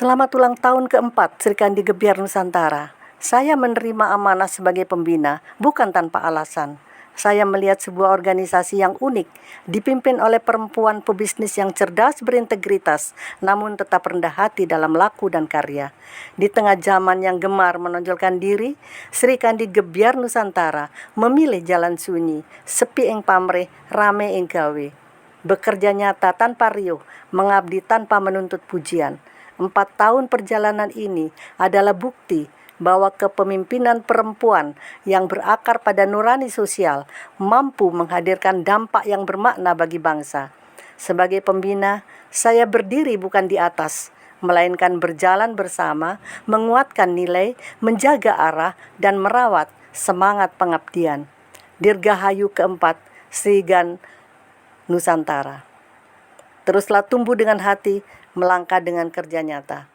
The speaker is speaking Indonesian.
Selamat ulang tahun keempat Sri Kandi Gebyar Nusantara. Saya menerima amanah sebagai pembina bukan tanpa alasan. Saya melihat sebuah organisasi yang unik, dipimpin oleh perempuan pebisnis yang cerdas berintegritas, namun tetap rendah hati dalam laku dan karya. Di tengah zaman yang gemar menonjolkan diri, Sri Kandi Gebyar Nusantara memilih jalan sunyi, sepi ing pamrih, rame ing gawe. Bekerja nyata tanpa riuh, mengabdi tanpa menuntut pujian. 4 tahun perjalanan ini adalah bukti bahwa kepemimpinan perempuan yang berakar pada nurani sosial mampu menghadirkan dampak yang bermakna bagi bangsa. Sebagai pembina, saya berdiri bukan di atas, melainkan berjalan bersama, menguatkan nilai, menjaga arah, dan merawat semangat pengabdian. Dirgahayu keempat, Sri Kandi Nusantara. Teruslah tumbuh dengan hati, melangkah dengan kerja nyata.